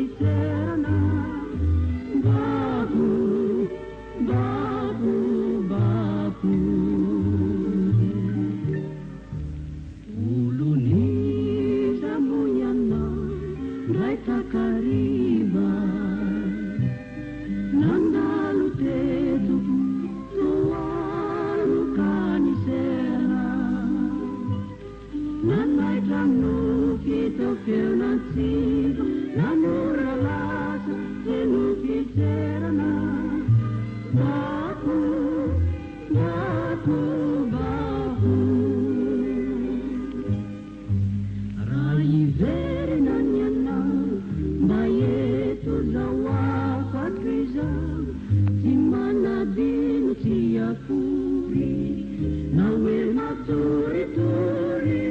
fiserana. Babu, babu, babu. Uluniza muyana, gaita kariba. Nandalu tetu, tualu kanisera. Nanai tanu kita fionansi, namura lasa, tenu fiserana. Babu, babu, babu. Rai veri nanyana, bayetu zawa patriza, simana dinu siapuri, nawe maturi-turi.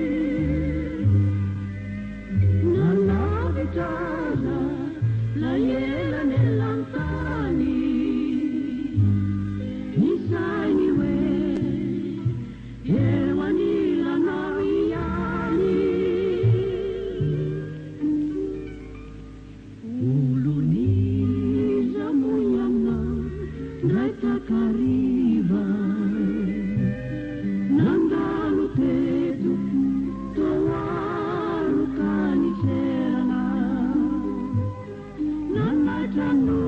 Nalabitaza, la yela nelantani. Nisaniwe, hewanila nawiyani. Uluniza muyana, gaita kariba. Nandalu tetu, towalu kaniserana. Nanai tanu